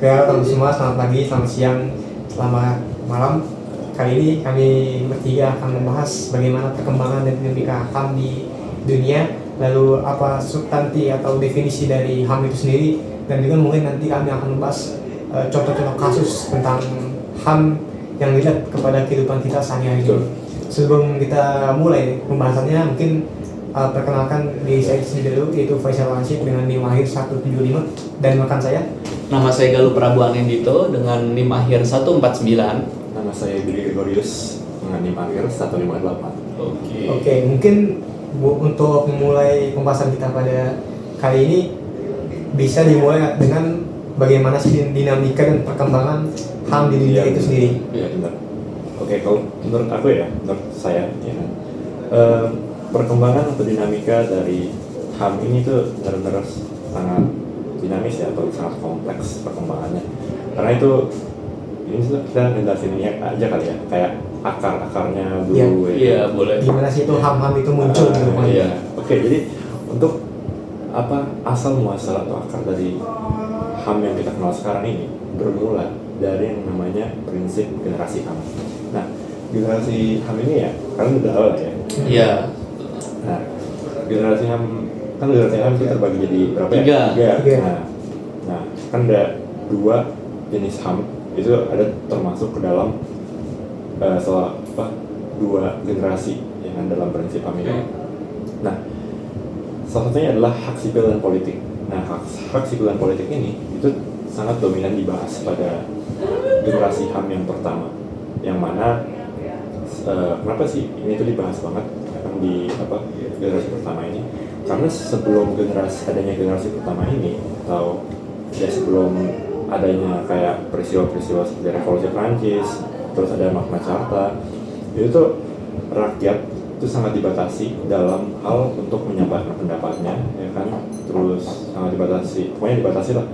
Oke, halo semua, selamat pagi, selamat siang, selamat malam. Kali ini kami bertiga akan membahas bagaimana perkembangan dan dinamika HAM di dunia, lalu apa substansi atau definisi dari HAM itu sendiri, dan juga mungkin nanti kami akan membahas contoh-contoh kasus tentang HAM yang relate kepada kehidupan kita sehari-hari. Sebelum kita mulai pembahasannya, mungkin perkenalkan diri saya sendiri dulu, yaitu Faisal Ansip dengan NIM akhir 175, dan rekan saya. Nama saya Galuh Prabu Anindito dengan NIM akhir 149. Nama saya Billy Gregorius dengan NIM akhir 158. Oke, mungkin untuk memulai pembahasan kita pada kali ini bisa dimulai dengan bagaimana sih dinamika dan perkembangan HAM di dunia itu sendiri. Iya, benar. Oke, kalau menurut aku ya, menurut saya ya, perkembangan atau dinamika dari HAM ini tuh benar-benar sangat dinamis ya, atau sangat kompleks perkembangannya. Karena itu ini kita jelasin ini aja kali ya, kayak akar-akarnya dulu. Iya, boleh. Gimana sih itu HAM-HAM itu muncul gitu kan? Iya. Oke, jadi untuk apa asal muasal atau akar dari HAM yang kita kenal sekarang ini bermula dari yang namanya prinsip generasi HAM. Nah, generasi HAM ini ya, kalian udah tahu lah ya. Iya. Nah, generasi HAM itu terbagi jadi berapa ya? Tiga. Nah, kan ada dua jenis HAM itu ada termasuk ke dalam dua generasi yang dalam prinsip HAM ini. Nah, salah satunya adalah hak sipil dan politik. Nah, hak sipil dan politik ini itu sangat dominan dibahas pada generasi HAM yang pertama, yang mana kenapa sih ini tuh dibahas banget di generasi pertama ini? Karena sebelum adanya generasi pertama ini, atau ya sebelum adanya kayak peristiwa-peristiwa seperti Revolusi Prancis, terus ada Magna Carta, itu tuh rakyat itu sangat dibatasi dalam hal untuk menyampaikan pendapatnya, ya kan? Terus sangat dibatasi lah.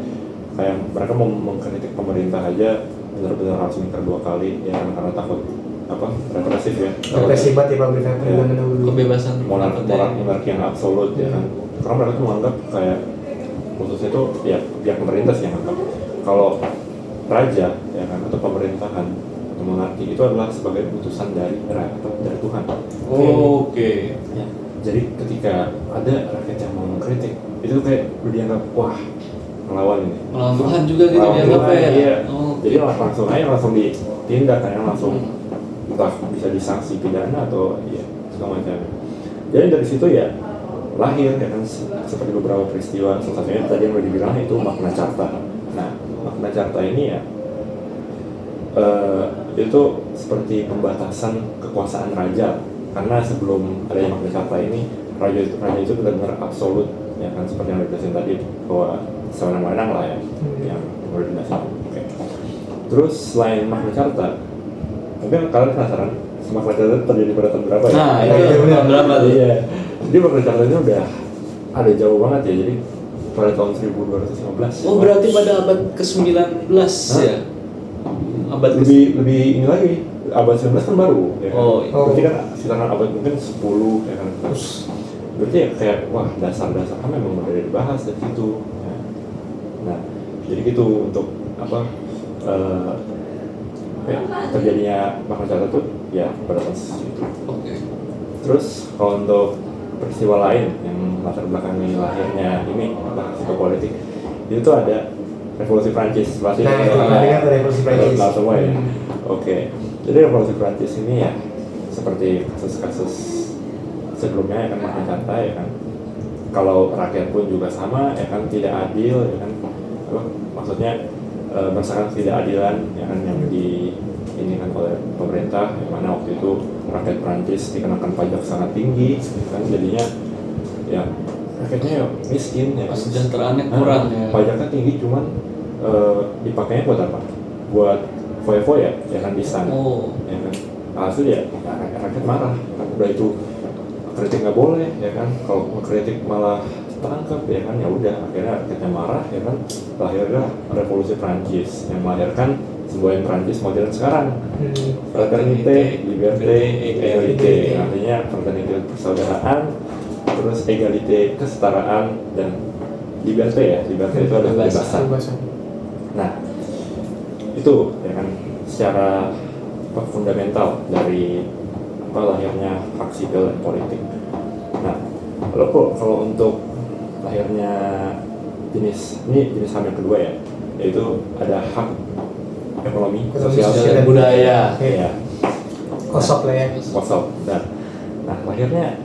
Kayak mereka mau mengkritik pemerintah aja benar-benar harus mikir dua kali, ya kan? Karena takut represif ya. Represif banget ya pemerintahan dulu. Kebebasan monarki yang absolut ya kan. Karena mereka tuh menganggap kayak khususnya itu ya pihak pemerintah sih yang anggap kalau raja ya kan atau pemerintahan atau monarki itu adalah sebagai utusan dari Tuhan. Oke. Ya. Jadi ketika ada rakyat yang mau mengkritik itu kayak dianggap wah melawan ini. Melawan Tuhan juga gitu dianggap ya. Iya. Oh, jadi langsung ditindak kan, langsung entah bisa disanksi pidana atau ya segala macam. Jadi dari situ ya lahir ya kan seperti beberapa peristiwa, salah satunya tadi yang udah dibilang itu Magna Carta. Nah, Magna Carta ini ya itu seperti pembatasan kekuasaan raja, karena sebelum adanya Magna Carta ini raja itu benar-benar absolut ya kan, seperti yang dijelasin tadi bahwa sewenang-wenang lah ya yang udah dijelasin. Oke. Terus selain Magna Carta, mungkin kalian penasaran Magna Carta terjadi pada tahun berapa ya? Nah, itu tahun berapa tuh? Iya. Jadi Magna Carta ini udah ada jauh banget ya. Jadi pada tahun 1215. Oh, berarti pada abad ke-19 ya? Abad lebih ini lagi. Abad 19 kan baru ya kan? Oh. Berarti kan sekitaran abad mungkin 10 ya kan. Terus berarti ya kayak wah dasar-dasar kan memang udah dibahas dari situ ya. Nah, jadi gitu untuk terjadinya Magna Carta itu ya pada tahun itu. Oke. Terus kalau untuk peristiwa lain yang latar belakangnya lahirnya ini peristiwa politik itu tuh ada Revolusi Prancis. Nah, itu ada Revolusi Prancis. Semua ya. Oke. Jadi Revolusi Prancis ini ya seperti kasus-kasus sebelumnya ya kan, Magna Carta ya kan. Kalau rakyat pun juga sama ya kan, tidak adil ya kan. Maksudnya merasakan ketidakadilan ya kan yang diinginkan oleh pemerintah, yang mana waktu itu rakyat Prancis dikenakan pajak sangat tinggi ya kan, jadinya ya rakyatnya ya miskin ya kan. Kesejahteraannya kurang ya. Pajaknya tinggi, cuman dipakainya buat apa? Buat foya-foya ya kan, di sana. Oh. Ya kan. Hasil ya rakyat marah kan, udah itu kritik nggak boleh ya kan, kalau mengkritik malah tangkap ya kan, ya udah akhirnya rakyatnya marah ya kan, lahirlah Revolusi Prancis yang melahirkan semboyan Prancis modern sekarang. Fraternité, liberté, égalité. Artinya fraternité persaudaraan, terus égalité kesetaraan, dan liberté ya, liberté itu adalah kebebasan. Nah, itu ya kan secara fundamental dari lahirnya hak sipil dan politik. Nah, kalau untuk lahirnya jenis HAM yang kedua ya, yaitu ada hak ekonomi, sosial, dan budaya. Ya, Kosop lah ya. kosong. Nah, lahirnya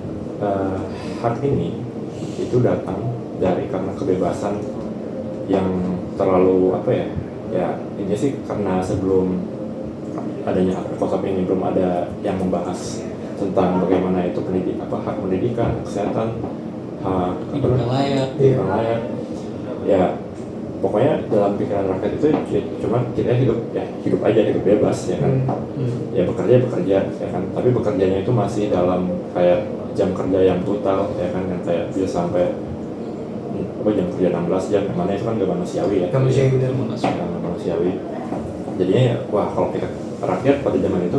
hak ini itu datang dari karena kebebasan yang terlalu ini sih karena sebelum adanya hak kosong ini belum ada yang membahas tentang bagaimana itu hak pendidikan, kesehatan, hak Hidup yang layak. hidup yang layak. Ya, pokoknya dalam pikiran rakyat itu cuma kita hidup aja, hidup bebas ya kan. Ya bekerja ya kan, tapi bekerjanya itu masih dalam kayak jam kerja yang brutal ya kan, yang kayak bisa sampai jam kerja 16 jam, yang mana itu kan gak manusiawi ya. Gak manusiawi, bener. Gak manusiawi. Jadinya ya, kalau kita rakyat pada zaman itu,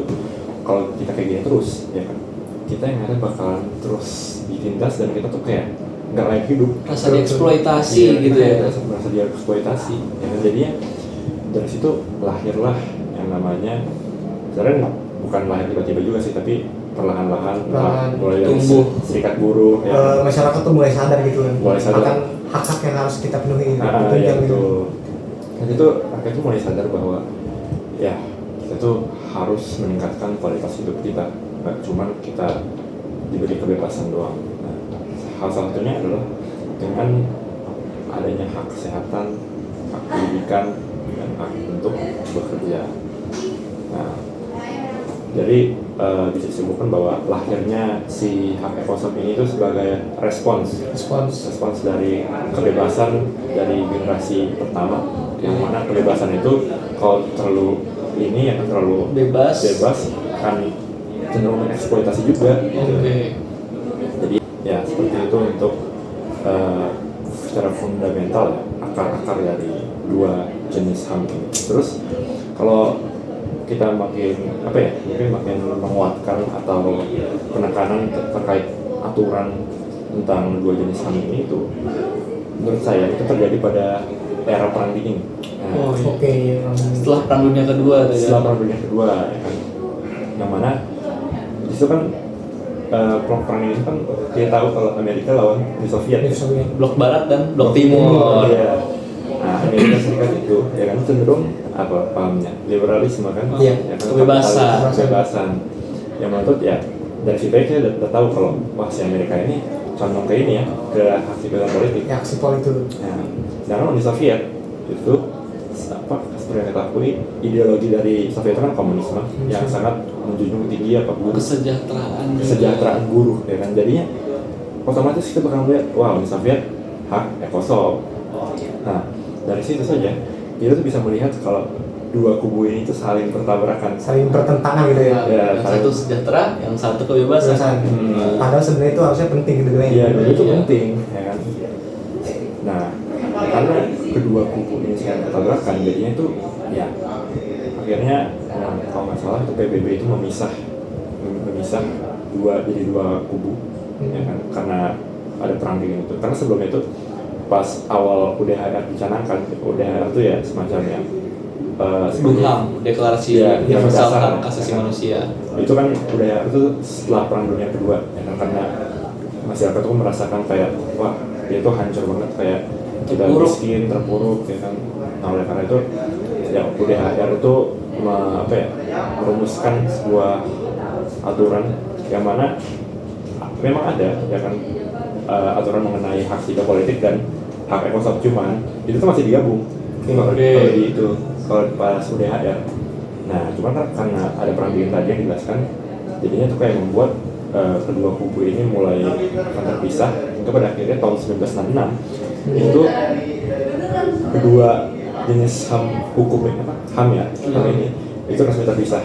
kalau kita kayak gini terus ya kan, kita yang ada bakalan terus ditindas dan kita tuh kayak nggak layak hidup. Rasa dieksploitasi gitu ya. Merasa dieksploitasi. Ya kan, jadinya dari situ lahirlah yang namanya, sebenarnya bukan lahir tiba-tiba juga sih, tapi perlahan-lahan mulai dari tumbuh. serikat buruh ya. Masyarakat tuh mulai sadar gitu kan. Mulai sadar. Akan hak-hak yang harus kita penuhi. Ya itu. Dan itu rakyat tuh mulai sadar bahwa ya kita tuh harus meningkatkan kualitas hidup kita, nggak cuma kita diberi kebebasan doang. Nah, hal salah satunya adalah dengan adanya hak kesehatan, hak pendidikan, dan hak untuk bekerja. Nah, jadi bisa disebutkan bahwa lahirnya si hak ekosop ini itu sebagai respons dari kebebasan dari generasi pertama, yang mana kebebasan itu kalau terlalu bebas akan cenderung mengeksploitasi juga. Jadi ya seperti itu untuk secara fundamental ya, akar-akar dari dua jenis HAM ini. Terus kalau kita mungkin makin menguatkan atau penekanan terkait aturan tentang dua jenis HAM ini, itu menurut saya itu terjadi pada era Perang Dingin. Nah, Setelah Perang Dunia Kedua ya kan, yang mana di situ kan perang ini kan kita tahu kalau Amerika lawan Uni Soviet. Blok Barat dan Blok Timur. Ya. Nah, Amerika Serikat itu ya kan cenderung pahamnya liberalisme kan, ya kan, kebebasan. Yang menurut ya dari situ aja udah tahu kalau si Amerika ini condong ke ini ya, ke aksi politik. Ya, aksi politik. Nah, sedangkan Uni Soviet itu seperti yang kita akui, ideologi dari Soviet itu kan komunisme yang sangat menjunjung tinggi kesejahteraan buruh ya kan. Jadinya otomatis kita bakal melihat Uni Soviet hak ekosop. Nah, dari situ saja kita tuh bisa melihat kalau dua kubu ini tuh saling bertabrakan, saling bertentangan gitu ya. Yang satu sejahtera, yang satu kebebasan. Padahal sebenarnya itu harusnya penting gitu kan. Iya, itu penting ya kan. Nah, karena kedua kubu ini sangat bertabrakan, jadinya itu ya akhirnya kalau nggak salah itu PBB itu memisah dua kubu ya kan, karena ada perang dingin itu. Karena sebelumnya itu pas awal UDHR dicanangkan, UDHR itu ya semacam yang HAM, deklarasi universal hak asasi manusia. Itu kan UDHR itu setelah Perang Dunia Kedua ya kan, karena masyarakat itu merasakan kayak wah dia itu hancur banget, kayak kita miskin, terpuruk ya kan. Nah, oleh karena itu ya UDHR itu merumuskan sebuah aturan yang mana memang ada ya kan, aturan mengenai hak sipil politik dan hak ekosop, cuman itu tuh masih digabung kalau pas UDHR. Nah, cuman kan karena ada perang dingin tadi yang dijelaskan, jadinya tuh kayak membuat kedua kubu ini mulai akan terpisah. Itu pada akhirnya tahun 1966 itu kedua jenis hukum HAM ini itu resmi terpisah.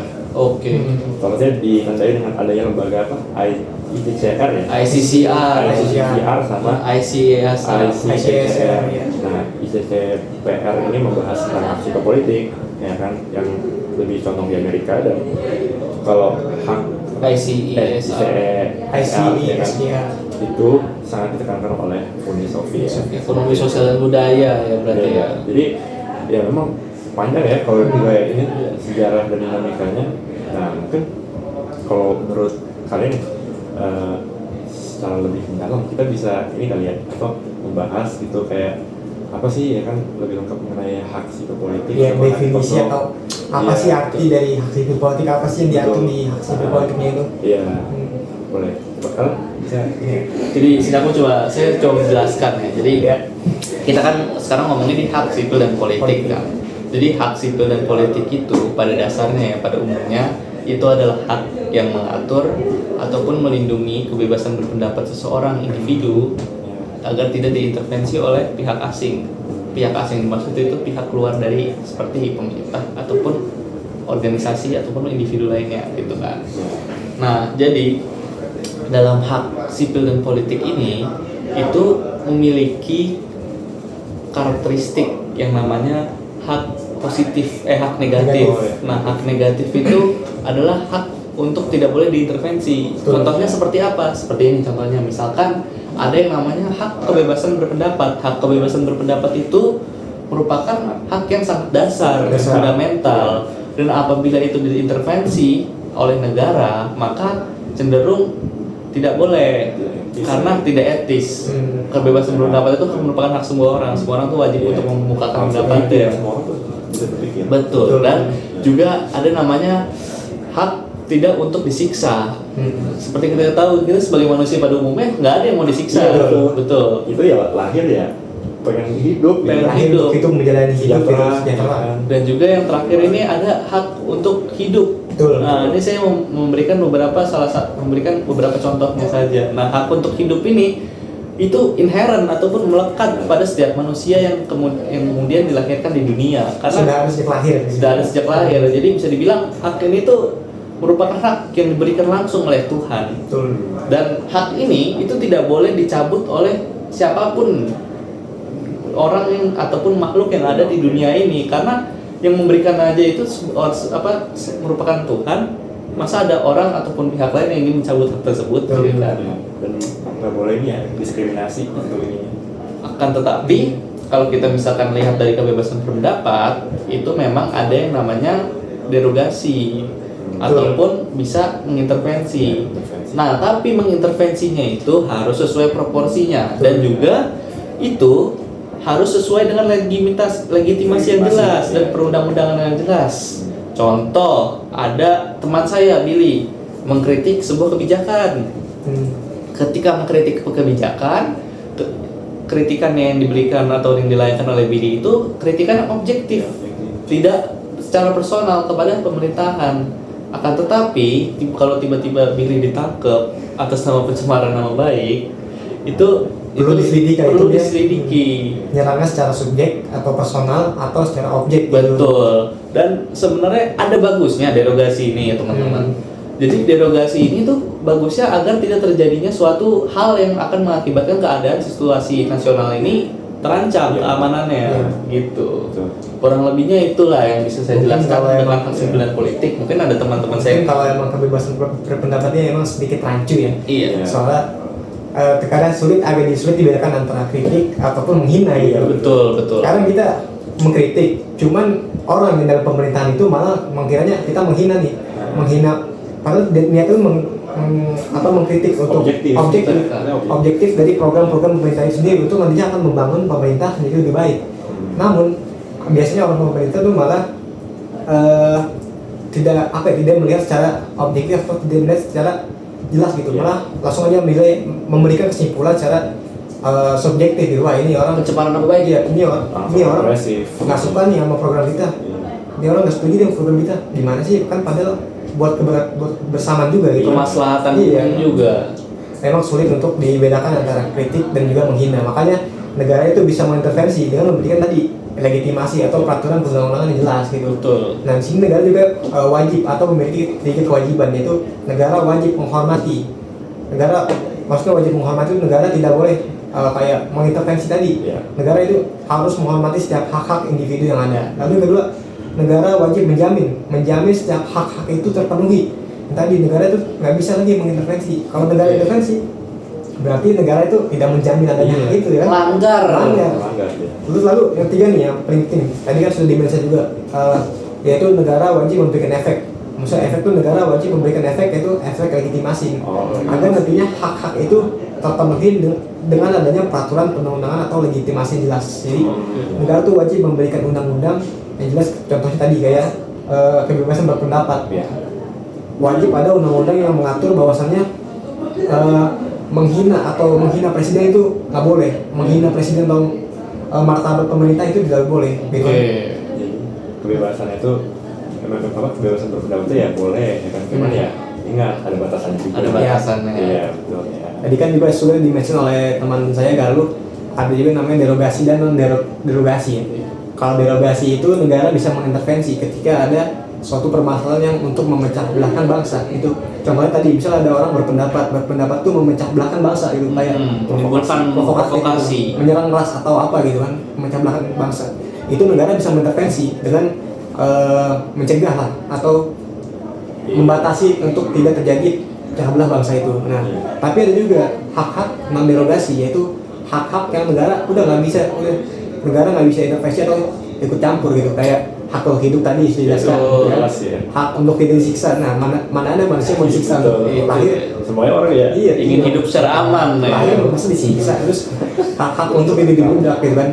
Soalnya ditandai dengan adanya lembaga ICCR ya, ICCR sama ICCR. Nah, ICCPR ini membahas tentang hak sipil politik ya kan, yang lebih condong di Amerika, dan kalau hak ICCR itu sangat ditekankan oleh Uni Soviet. Ekonomi, sosial, dan budaya ya berarti ya. Jadi ya memang panjang ya kalau juga ini sejarah dan dinamikanya. Nah mungkin kalau menurut kalian secara lebih mendalam kita bisa ini kali ya atau membahas gitu kayak apa sih ya kan lebih lengkap mengenai hak sipil politik Ya, sama hak definisi personal. atau apa Iya, sih arti dari hak sipil politik, apa sih yang diatur Betul. di hak sipil politiknya itu? Iya boleh bakal bisa Iya. Jadi sini saya coba menjelaskan ya. Jadi kita kan sekarang ngomongin di hak sipil dan politik kan. Jadi hak sipil dan politik itu pada dasarnya ya, pada umumnya itu adalah hak yang mengatur ataupun melindungi kebebasan berpendapat seseorang individu agar tidak diintervensi oleh pihak asing. Pihak asing dimaksud itu pihak luar dari seperti pemerintah ataupun organisasi ataupun individu lainnya gitu kan. Nah, jadi dalam hak sipil dan politik ini itu memiliki karakteristik yang namanya hak positif, hak negatif. Nah, hak negatif itu adalah hak untuk tidak boleh diintervensi. Betul. Contohnya seperti apa? Seperti ini contohnya, misalkan ada yang namanya hak kebebasan berpendapat. Hak kebebasan berpendapat itu merupakan hak yang sangat dasar, fundamental. Dan apabila itu diintervensi oleh negara, maka cenderung tidak boleh karena tidak etis. Kebebasan berpendapat itu merupakan hak semua orang. Semua orang tuh wajib untuk membukakan pendapatnya. Semua orang tuh bisa berpikir. Betul. Dan juga ada namanya hak tidak untuk disiksa. Seperti kita tahu, kita sebagai manusia pada umumnya nggak ada yang mau disiksa. Iya, betul. Itu ya lahir ya pengen hidup, Pengen ya. hidup. Itu menjalani hidup gitu, Sejahtera. sejahtera. Dan juga yang terakhir ini ada hak untuk hidup. Betul. Nah, ini saya memberikan beberapa contohnya saja. Nah, hak untuk hidup ini itu inherent ataupun melekat pada setiap manusia yang kemudian dilahirkan di dunia. Karena Sudah ada sejak lahir. sudah ada sejak lahir. Jadi bisa dibilang hak ini tuh merupakan hak yang diberikan langsung oleh Tuhan. Betul. Dan hak ini itu tidak boleh dicabut oleh siapapun orang yang ataupun makhluk yang ada di dunia ini, karena yang memberikan aja itu merupakan Tuhan. Masa ada orang ataupun pihak lain yang ingin mencabut hak tersebut? Betul. Gitu kan? Dan nggak boleh ini ya diskriminasi untuk ini. Akan tetapi kalau kita misalkan lihat dari kebebasan berpendapat, itu memang ada yang namanya derogasi ataupun bisa mengintervensi. Nah, tapi mengintervensinya itu harus sesuai proporsinya dan juga itu harus sesuai dengan legitimasi yang jelas dan perundang-undangan yang jelas. Contoh, ada teman saya Billy mengkritik sebuah kebijakan. Ketika mengkritik kebijakan, kritikannya yang diberikan atau yang dilayangkan oleh Billy itu kritikan yang objektif, tidak secara personal kepada pemerintahan. Akan tetapi kalau tiba-tiba Billy ditangkap atas nama pencemaran nama baik, itu Perlu diselidiki, perlu itu dia. diselidiki. Nyerangnya secara subjek atau personal atau secara objek. Betul. Dan sebenarnya ada bagusnya derogasi ini ya teman-teman. Jadi derogasi ini tuh bagusnya agar tidak terjadinya suatu hal yang akan mengakibatkan keadaan situasi nasional ini terancam keamanannya, gitu. Betul. Kurang lebihnya itulah yang bisa saya Mungkin jelaskan kalau tentang emang- hak sipil dan politik. Mungkin ada teman-teman Mungkin saya. kalau emang kebebasan berpendapatnya emang sedikit rancu ya. Iya. Soalnya terkadang agak sulit dibedakan antara kritik ataupun menghina gitu. Betul. Karena kita mengkritik, cuman orang yang dalam pemerintahan itu malah mengkiranya kita menghina nih, menghina. Padahal niatnya itu mengkritik untuk objektif dari program-program pemerintah itu sendiri, untuk nantinya akan membangun pemerintah menjadi lebih baik. Namun biasanya orang pemerintah itu malah tidak melihat secara objektif atau tidak melihat secara jelas gitu, malah langsung aja memberikan kesimpulan secara subjektif gitu. Wah, ini orang Pencemaran nama baik. ya, ini orang agresif. nggak suka nih sama program kita, ini orang nggak setuju dengan program kita. Gimana sih, kan padahal buat bersamaan juga gitu. Kemaslahatan Iya. juga. Memang sulit untuk dibedakan antara kritik dan juga menghina. Makanya negara itu bisa mengintervensi dengan memberikan tadi legitimasi atau peraturan perundang-undangan yang jelas gitu. Betul. Nah, di sini negara juga wajib atau memiliki sedikit kewajiban, yaitu negara wajib menghormati. Maksudnya wajib menghormati itu negara tidak boleh kayak mengintervensi tadi. Iya. Negara itu harus menghormati setiap hak-hak individu yang ada. Lalu yang kedua, negara wajib menjamin setiap hak-hak itu terpenuhi. Tadi negara itu nggak bisa lagi mengintervensi. Kalau negara intervensi, berarti negara itu tidak menjamin adanya hak itu ya. Langgar. Langgar. Melanggar ya. Terus lalu yang ketiga nih yang paling penting, tadi kan sudah dimention juga, yaitu negara wajib memberikan efek. Maksudnya efek itu negara wajib memberikan efek, yaitu efek legitimasi. Agar nantinya hak-hak itu terpenuhi dengan adanya peraturan perundang-undangan atau legitimasi jelas. Jadi negara tuh wajib memberikan undang-undang yang jelas. Contohnya tadi kayak kebebasan berpendapat. Wajib ada undang-undang yang mengatur bahwasannya menghina presiden itu nggak boleh, menghina presiden atau martabat pemerintah itu tidak boleh. Gitu. Kebebasan itu kebebasan berpendapat itu ya boleh ya kan, cuman ya ingat ada batasannya juga. Ada batasannya. Iya betul ya. Tadi kan juga sudah dimention oleh teman saya Galuh, ada juga namanya derogasi dan non derogasi. Kalau derogasi itu negara bisa mengintervensi ketika ada suatu permasalahan yang untuk memecah belahkan bangsa. Itu contohnya tadi misalnya ada orang berpendapat tuh memecah belahkan bangsa gitu, kayak menimbulkan provokasi, gitu, menyerang ras atau apa gitu kan, memecah belahkan bangsa. Itu negara bisa mengintervensi dengan mencegah lah atau membatasi untuk tidak terjadi pecah belah bangsa itu. Nah, tapi ada juga hak-hak non derogasi, yaitu hak-hak yang negara negara nggak bisa intervensi atau ikut campur gitu, kayak hak untuk hidup tadi dijelaskan, ya. hak untuk tidak disiksa. Nah, mana ada manusia mau disiksa untuk lahir? Semuanya orang ya. Iya, ingin hidup secara aman. Lahir masa disiksa, terus hak-hak untuk hidup dibudak gitu kan.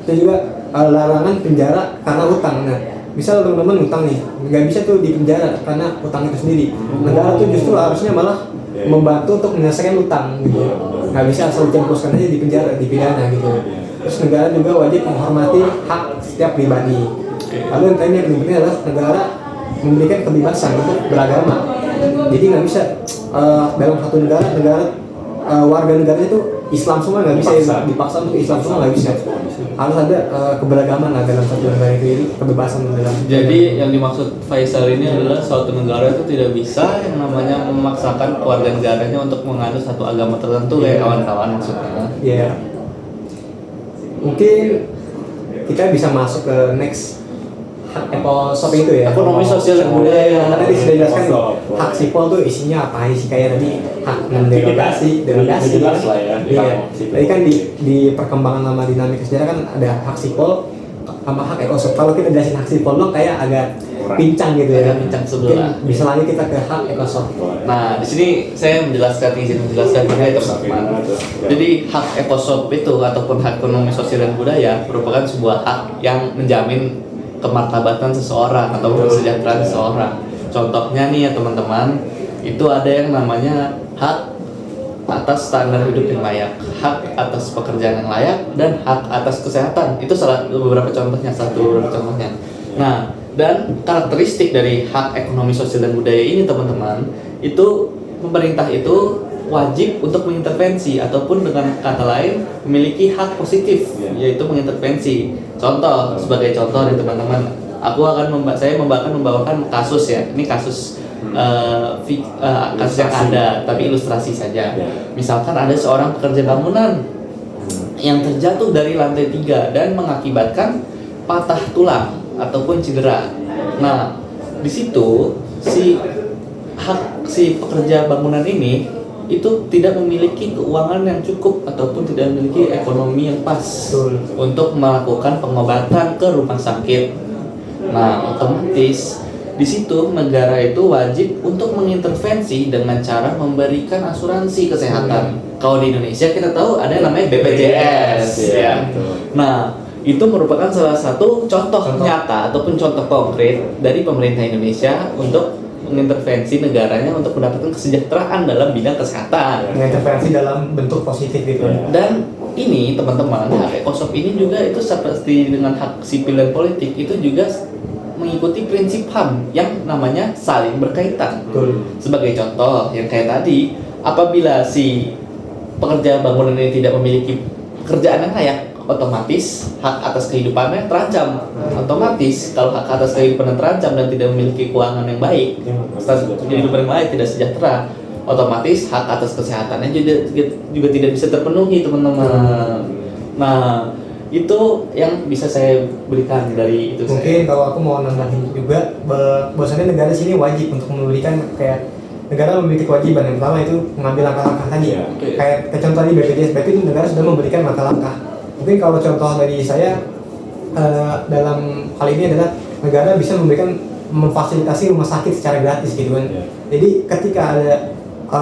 Itu juga larangan penjara karena utang. Nah, misal teman-teman utang nih, nggak bisa tuh dipenjara karena utang itu sendiri. Negara tuh justru harusnya malah membantu untuk menyelesaikan utang gitu. Nggak bisa asal dicempuskan aja di penjara, dipidana gitu. Terus negara juga wajib menghormati hak setiap pribadi. Lalu yang terakhir yang penting adalah negara memberikan kebebasan untuk beragama. Jadi nggak bisa dalam satu negara warga negaranya itu Islam semua nggak bisa dipaksa untuk Islam semua, nggak bisa. Harus ada keberagaman lah dalam satu negara itu, kebebasan dalam. Jadi yang dimaksud Faisal ini adalah suatu negara itu tidak bisa yang namanya memaksakan keluarga negaranya untuk menganut satu agama tertentu kayak kawan-kawan maksudnya. Iya. Mungkin kita bisa masuk ke next episode itu ya. Ekonomi sosial dan budaya. Tadi sudah dijelaskan hak sipol tuh isinya apa sih, kayak tadi hak derogasi. Jelas lah ya. Iya. Tadi kan di perkembangan lama dinamika sejarah kan ada hak sipol sama hak ekosop. Kalau kita jelasin hak sipol dong kayak agak pincang gitu ya. Agak pincang sebelah. Mungkin bisa lanjut kita ke hak ekosop. Nah, di sini saya izin menjelaskan juga itu teman-teman. Jadi hak ekosop itu ataupun hak ekonomi sosial dan budaya merupakan sebuah hak yang menjamin kemartabatan seseorang atau kesejahteraan seseorang. Contohnya nih ya teman-teman, itu ada yang namanya hak atas standar hidup yang layak, hak atas pekerjaan yang layak, dan hak atas kesehatan. Itu beberapa contohnya. Nah, dan karakteristik dari hak ekonomi sosial dan budaya ini teman-teman, itu pemerintah itu wajib untuk mengintervensi ataupun dengan kata lain memiliki hak positif, yaitu mengintervensi. Sebagai contoh nih teman-teman, saya membawakan kasus ya. Ini kasus kasus yang ada, tapi ilustrasi saja. Misalkan ada seorang pekerja bangunan yang terjatuh dari lantai 3 dan mengakibatkan patah tulang ataupun cedera. Nah, di situ si pekerja bangunan ini itu tidak memiliki keuangan yang cukup ataupun tidak memiliki ekonomi yang pas untuk melakukan pengobatan ke rumah sakit. Nah, otomatis di situ negara itu wajib untuk mengintervensi dengan cara memberikan asuransi kesehatan. Kalau di Indonesia kita tahu ada yang namanya BPJS ya. Nah, itu merupakan salah satu contoh nyata ataupun contoh konkret dari pemerintah Indonesia untuk mengintervensi negaranya untuk mendapatkan kesejahteraan dalam bidang kesehatan. Mengintervensi dalam bentuk positif gitu. Dan ini teman-teman, hak ekosop ini juga itu seperti dengan hak sipil dan politik itu juga mengikuti prinsip HAM yang namanya saling berkaitan. Sebagai contoh yang kayak tadi, apabila si pekerja bangunan ini tidak memiliki pekerjaan yang layak, otomatis hak atas kehidupannya terancam. Otomatis kalau hak atas kehidupan terancam dan tidak memiliki keuangan yang baik, kehidupan yang baik, tidak sejahtera, otomatis hak atas kesehatannya juga tidak bisa terpenuhi teman-teman. Nah, itu yang bisa saya berikan dari itu. Mungkin kalau aku mau nambahin juga, bahwasannya negara sini wajib untuk memberikan kayak negara memiliki kewajiban. Yang pertama itu mengambil langkah-langkah tadi. Iya. Kayak contoh tadi BPJS, berarti itu negara sudah memberikan langkah-langkah. Mungkin kalau contoh dari saya dalam hal ini adalah negara bisa memfasilitasi rumah sakit secara gratis gitu kan. Iya. Jadi ketika ada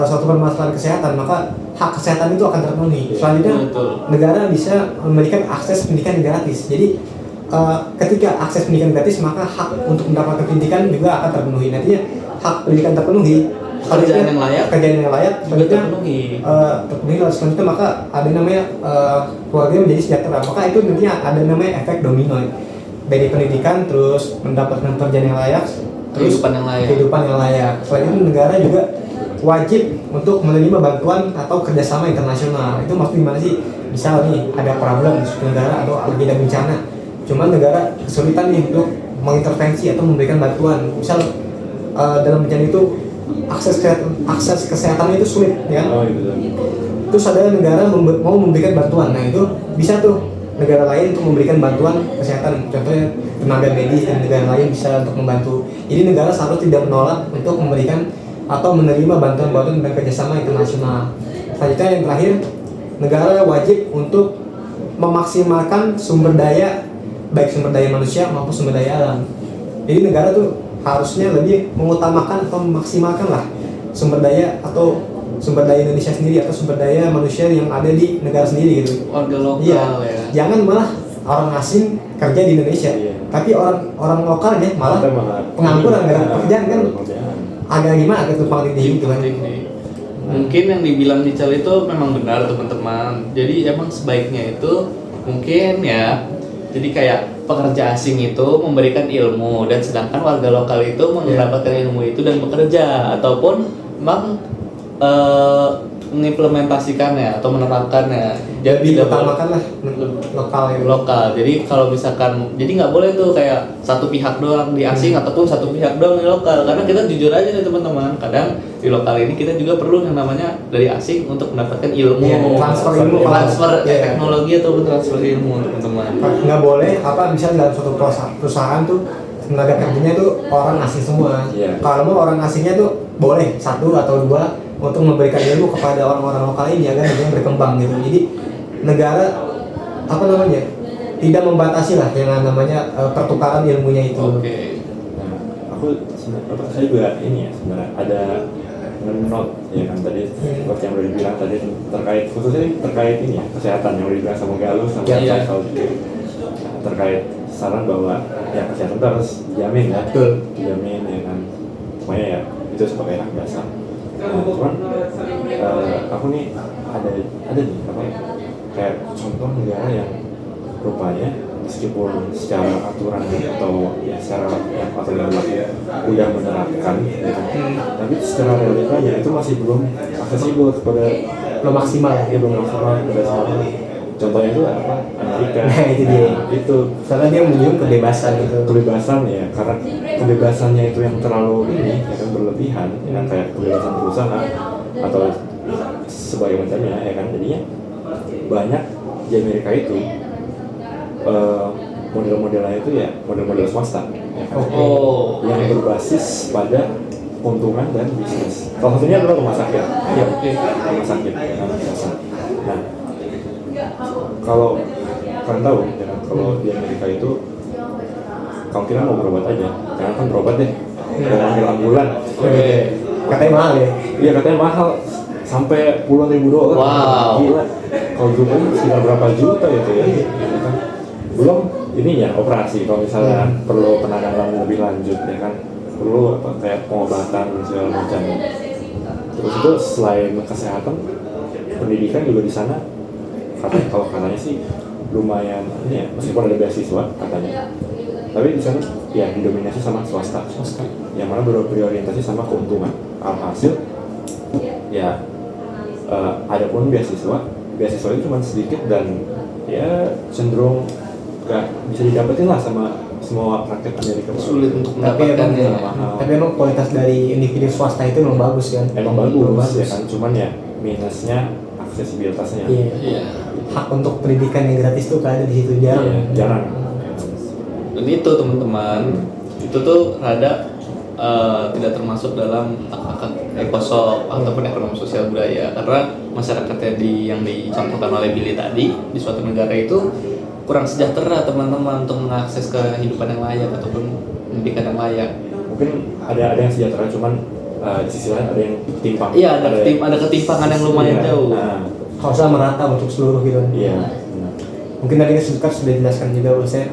suatu permasalahan kesehatan, maka hak kesehatan itu akan terpenuhi. Iya. Selanjutnya Betul. negara bisa memberikan akses pendidikan yang gratis. Jadi ketika akses pendidikan gratis, maka hak untuk mendapatkan pendidikan juga akan terpenuhi. Nantinya hak pendidikan terpenuhi, Kerjaan yang layak selanjutnya juga terpenuhi. terpenuhi, lalu selanjutnya maka ada namanya keluarga menjadi sejahtera. Maka itu nantinya ada namanya efek domino dari pendidikan, terus mendapatkan pekerjaan yang layak, terus Kehidupan yang layak. kehidupan yang layak. Selain itu negara juga wajib untuk menerima bantuan atau kerjasama internasional. Itu maksudnya gimana sih? Misal nih ada problem di suatu negara atau lagi ada bencana, cuman negara kesulitan nih untuk mengintervensi atau memberikan bantuan. Misal dalam bencana itu akses kesehatan itu sulit, ya. Oh iya betul. Terus ada negara mau memberikan bantuan, nah itu bisa tuh negara lain untuk memberikan bantuan kesehatan, contohnya tenaga medis dan negara lain bisa untuk membantu. Jadi negara seharusnya tidak menolak untuk memberikan atau menerima bantuan-bantuan dan kerjasama internasional. Selanjutnya yang terakhir, negara wajib untuk memaksimalkan sumber daya, baik sumber daya manusia maupun sumber daya alam. Jadi negara tuh harusnya lebih mengutamakan atau memaksimalkan lah sumber daya atau sumber daya Indonesia sendiri atau sumber daya manusia yang ada di negara sendiri gitu. Warga lokal Iya. ya. Jangan malah orang asing kerja di Indonesia, Iya. tapi orang lokal ya malah Kita malah pengangguran, nggak ada pekerjaan kan. pekerjaan. agak gimana, agak tumpang tindih gitu kan. Mungkin yang dibilang Nical itu memang benar teman-teman. Jadi emang sebaiknya itu mungkin ya. Jadi kayak pekerja asing itu memberikan ilmu dan sedangkan warga lokal itu mendapatkan ilmu itu dan bekerja ataupun memang mengimplementasikannya atau menerapkannya. Jadi tidak utamakan lah lokal ya. lokal. Jadi kalau misalkan, jadi nggak boleh tuh kayak satu pihak doang di asing ataupun satu pihak doang di lokal. Karena kita jujur aja nih teman-teman, kadang di lokal ini kita juga perlu yang namanya dari asing untuk mendapatkan ilmu, Iya, transfer ilmu, transfer iya. teknologi ataupun transfer ilmu teman-teman. Nggak boleh misalnya dalam suatu perusahaan tuh tenaga kerjanya tuh orang asing semua. Iya. Kalau mau orang asingnya tuh boleh satu atau dua untuk memberikan ilmu kepada orang-orang lokal ini agar dia berkembang gitu. Jadi negara tidak membatasi lah yang namanya pertukaran ilmunya itu. Oke. Nah, saya juga ini ya sebenarnya ada nge-note ya kan tadi seperti yang udah dibilang tadi terkait khususnya terkait ini ya kesehatan yang udah dibilang sama Galuh sama Iya. Faisal juga. Nah, terkait saran bahwa ya kesehatan itu harus dijamin ya, Betul. dijamin ya kan, pokoknya ya itu sebagai hak dasar. Nah, cuman aku nih ada nih kayak contoh negara yang rupanya meskipun secara aturan atau ya secara aturan udah menerapkan ya kan, tapi secara realitanya itu masih belum aksesibel kepada Belum maksimal ya. belum maksimal kepada semua. Contohnya itu apa? Amerika. Nah, itu dia. Itu Karena dia menunjukkan kebebasan gitu. kebebasan ya, karena kebebasannya itu yang terlalu ini ya kan berlebihan ya kan, kayak kebebasan berusaha atau sebagai macamnya ya kan, jadinya banyak di Amerika itu model-modelnya itu ya model-model swasta ya kan, Oh, yang oke. berbasis pada keuntungan dan bisnis. Salah satunya adalah rumah sakit. Iya, oke. Rumah sakit. Nah, kalau kalian tahu, ya kan, kalau di Amerika itu, kalau kita mau berobat aja, jangan kan berobat deh, jangan ambil ambulan. Oke. Katanya mahal ya. Iya katanya mahal, sampai puluhan ribu dolar. Wow. Gila. Kalau dulu kan sekitar berapa juta itu ya, ya kan? Belum ininya operasi, kalau misalnya perlu penanganan lebih lanjut ya kan, perlu apa kayak pengobatan segala macam. Terus itu selain kesehatan, pendidikan juga di sana katanya, kalau katanya sih lumayan ini ya, meskipun ada beasiswa katanya, tapi di sana ya didominasi sama swasta, yang mana berorientasi sama keuntungan. Alhasil ya ada pun beasiswa itu cuma sedikit dan ya cenderung gak bisa didapetin lah sama semua rakyat Amerika. Sulit untuk Tapi mendapatkannya. tapi emang kualitas dari individu swasta itu memang bagus kan. Emang bagus ya kan, cuman ya minusnya aksesibilitasnya. Iya. Iya. Hak untuk pendidikan yang gratis tuh ada di situ jarang. Iya, jarang. Dan itu teman-teman, itu tuh rada tidak termasuk dalam hak ekosop ataupun ekonomi sosial budaya, karena masyarakatnya yang dicontohkan oleh Billy tadi di suatu negara itu kurang sejahtera teman-teman untuk mengakses kehidupan yang layak ataupun pendidikan yang layak. Mungkin ada yang sejahtera, cuman di sisi lain ada yang timpang. Iya, ada ketimpangan yang lumayan jauh. Nah, Harusnya merata untuk seluruh gitu. iya. Mungkin tadi sudah dijelaskan juga bahwasanya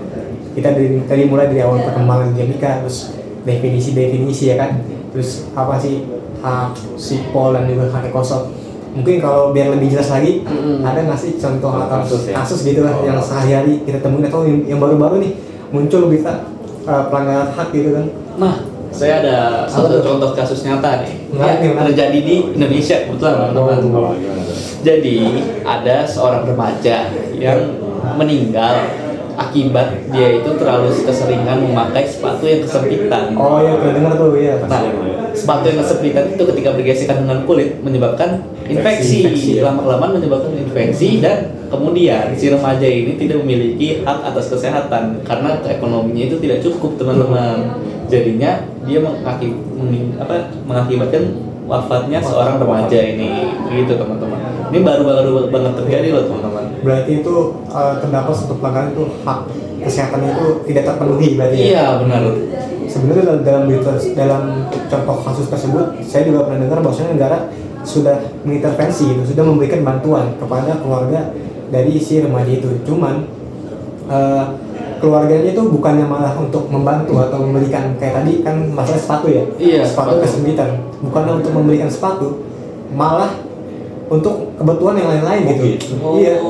kita tadi mulai dari awal perkembangan dinamika, terus definisi ya kan, terus apa sih hak sipol dan juga hak ekosop. Mungkin kalau biar lebih jelas lagi, ada nggak sih contoh atau kasus gitu lah yang sehari-hari kita temuin atau yang baru-baru nih muncul berita pelanggaran hak gitu kan? Nah, saya ada satu contoh kasus nyata nih yang terjadi di Indonesia kebetulan teman-teman. Jadi ada seorang remaja yang meninggal akibat dia itu terlalu keseringan memakai sepatu yang kesempitan. Oh iya, pernah dengar tuh ya. Nah, sepatu yang kesempitan itu ketika bergesekan dengan kulit menyebabkan infeksi. Lama-kelamaan menyebabkan infeksi, dan kemudian si remaja ini tidak memiliki hak atas kesehatan karena ekonominya itu tidak cukup, teman-teman. Jadinya dia mengakibatkan wafatnya seorang remaja ini, gitu teman-teman. Ini baru banget terjadi loh teman-teman. Berarti itu terdapat suatu pelanggaran itu hak kesehatan itu tidak terpenuhi berarti ya? Iya benar. Sebenarnya dalam contoh kasus tersebut, saya juga pernah dengar bahwasanya negara sudah mengintervensi, gitu, sudah memberikan bantuan kepada keluarga dari si remaja itu. Cuman keluarganya itu bukannya malah untuk membantu atau memberikan kayak tadi kan masalah sepatu ya, Iya, sepatu kesempitan, bukannya untuk memberikan sepatu, malah untuk kebutuhan yang lain-lain gitu. Iya.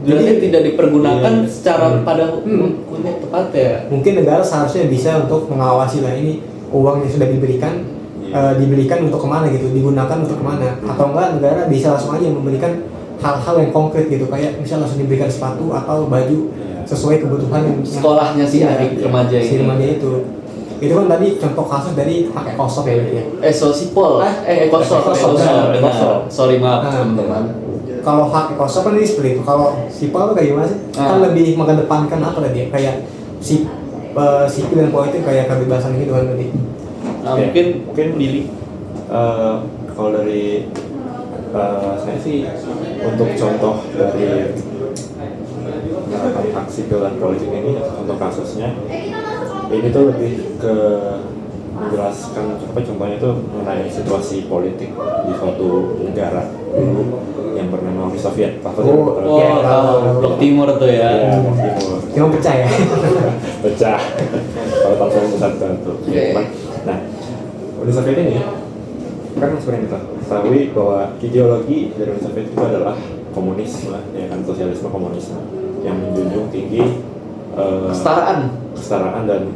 Jadi tidak dipergunakan secara pada hukumnya tepat ya. Mungkin negara seharusnya bisa untuk mengawasi lah ini uang yang sudah diberikan diberikan untuk kemana gitu, digunakan untuk kemana, atau enggak negara bisa langsung aja memberikan hal-hal yang konkret gitu, kayak misalnya langsung diberikan sepatu atau baju sesuai kebutuhan yang sekolahnya si adik remaja ini. Si remaja itu kan tadi contoh kasus dari hak ekosop ya berarti ya. Sipol. Ekosop. Sorry maaf teman-teman. Kalau hak ekosop kan ini seperti itu. Kalau sipol itu kayak gimana sih? Kan lebih mengedepankan apa tadi ya? Kayak sipil dan politik kayak kebebasan gitu kan tadi. Mungkin Billy. Kalau dari saya sih untuk contoh dari hak sipil dan politik ini, contoh kasusnya ini tuh lebih ke menjelaskan contohnya tuh mengenai situasi politik di suatu negara dulu yang bernama Uni Soviet. Blok Timur tuh ya. Timur. Yang pecah ya? Pecah. Kalau tahun besar tuh. Nah, Uni Soviet ini kan seperti kita ketahui bahwa ideologi dari Uni Soviet itu adalah komunisme, ya kan, sosialisme komunisme yang menjunjung tinggi kesetaraan dan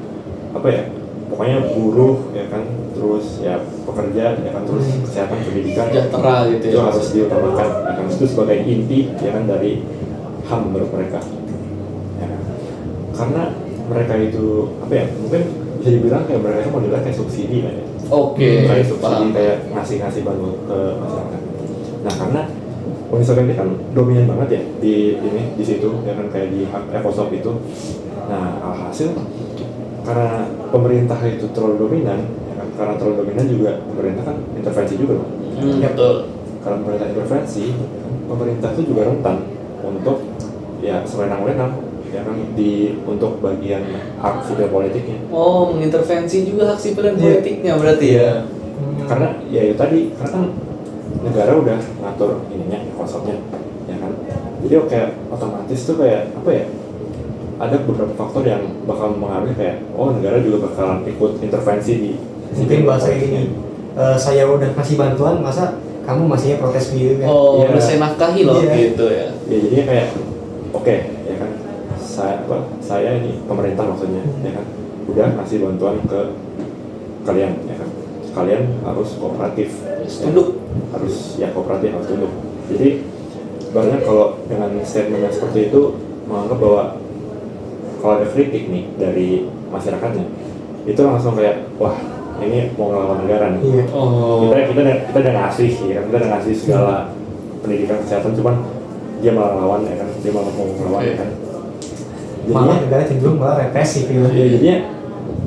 apa ya, pokoknya buruh ya kan, terus ya pekerja ya kan, terus kesehatan, pendidikan, sejahtera gitu itu ya, harus diutamakan ya kan, itu sebagai inti ya kan dari HAM menurut mereka ya kan. Karena mereka itu apa ya, mungkin bisa dibilang kayak mereka itu modelnya kayak subsidi kan ya. Kayak subsidi, kayak ngasih bantu ke masyarakat. Nah, karena Uni Soviet kan dominan banget ya di situ ya kan, kayak di ekosop itu. Nah, alhasil karena pemerintah itu terlalu dominan ya kan, karena terlalu dominan juga pemerintah kan intervensi juga loh. Betul. Karena pemerintah intervensi, pemerintah itu juga rentan untuk ya sewenang-wenang ya kan untuk bagian hak sipil politiknya. Mengintervensi juga hak sipil dan politiknya berarti ya. Karena ya itu tadi, karena kan negara udah ngatur ininya, konsepnya ya kan. Jadi kayak otomatis tuh kayak apa ya, ada beberapa faktor yang bakal mempengaruhi, kayak negara juga bakalan ikut intervensi di mungkin bahasa ini saya udah kasih bantuan, masa kamu masih protes gitu kan? Udah saya nafkahi loh gitu ya. Ya jadinya kayak oke, ya kan, saya ini pemerintah maksudnya ya kan, udah kasih bantuan ke kalian ya kan, kalian harus kooperatif, tunduk, harus kooperatif, harus tunduk. Jadi banyak kalau dengan statement yang seperti itu menganggap bahwa kalau ada kritik nih dari masyarakatnya, itu langsung kayak wah ini mau ngelawan negara nih. Kita udah ngasih ya kan, kita udah ngasih segala pendidikan, kesehatan, cuman dia malah ngelawan ya kan, dia malah mau ngelawan ya kan. Malah negara cenderung malah represif gitu. Jadinya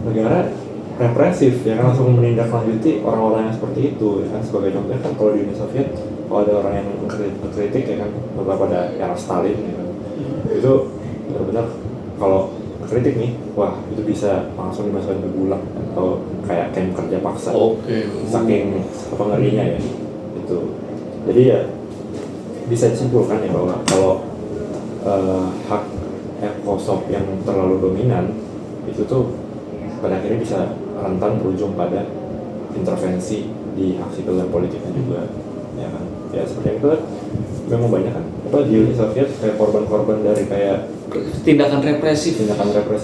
negara represif ya kan, langsung menindaklanjuti orang-orang yang seperti itu ya kan. Sebagai contohnya kan kalau di Uni Soviet kalau ada orang yang mengkritik ya kan, terutama pada era Stalin ya kan, itu benar-benar kalau kritik nih, wah itu bisa langsung dimasukin ke gulag atau kayak camp kerja paksa. Saking apa ngerinya ya itu. Jadi ya bisa disimpulkan ya bahwa kalau hak ekosop yang terlalu dominan itu tuh pada akhirnya bisa rentan berujung pada intervensi di hak sipil dan politiknya juga ya kan. Ya seperti itu memang banyak kan apa di Uni Soviet kayak korban-korban dari kayak tindakan represif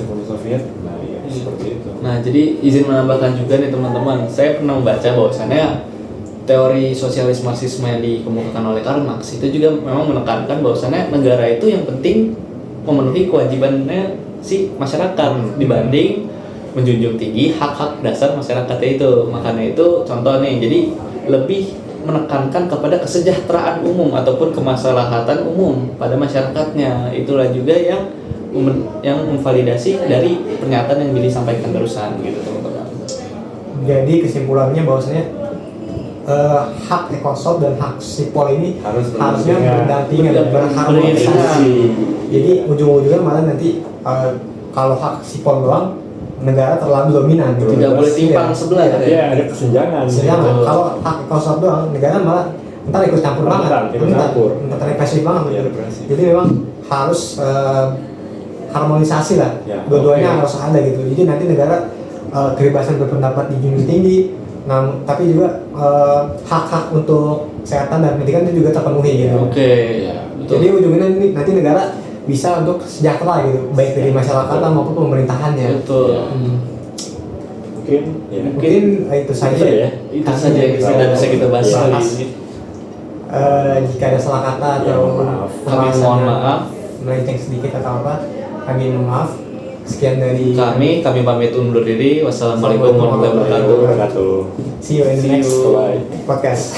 Uni Soviet. Nah iya seperti itu. Nah, jadi izin menambahkan juga nih teman-teman, saya pernah membaca bahwasannya teori sosialis Marxisme yang dikemukakan oleh Karl Marx itu juga memang menekankan bahwasannya negara itu yang penting memenuhi kewajibannya si masyarakat dibanding menjunjung tinggi hak-hak dasar masyarakatnya itu. Makanya itu contoh nih, jadi lebih menekankan kepada kesejahteraan umum ataupun kemaslahatan umum pada masyarakatnya. Itulah juga yang memvalidasi dari pernyataan yang disampaikan barusan gitu teman-teman. Jadi kesimpulannya bahwasanya hak ekosop dan hak sipol ini harusnya berdampingan, berharmonisasi. Jadi ujung-ujungnya malah nanti kalau hak sipol doang negara terlalu dominan, tidak boleh timpang sebelah ya, ada kesenjangan. Kalau hak ekosop doang negara malah ntar ikut campur banget, ntar represif banget. Ya, represif. Jadi memang harus harmonisasi lah, ya, dua-duanya harus ada gitu. Jadi nanti negara kebebasan berpendapat dijunjung tinggi, tapi juga hak-hak untuk kesehatan dan pendidikan itu juga terpenuhi gitu. Ya, betul. Jadi ujungnya nanti negara bisa untuk sejahtera gitu, baik dari masyarakat maupun pemerintahannya. Betul. Mungkin itu saja ya. Itu saja yang bisa kita bahas kali ini. Jika ada salah kata atau kami mohon maaf, melenceng sedikit atau apa, kami mohon maaf. Sekian dari kami pamit undur diri. Wassalamualaikum warahmatullahi wabarakatuh. wabarakatuh. See you in the next podcast.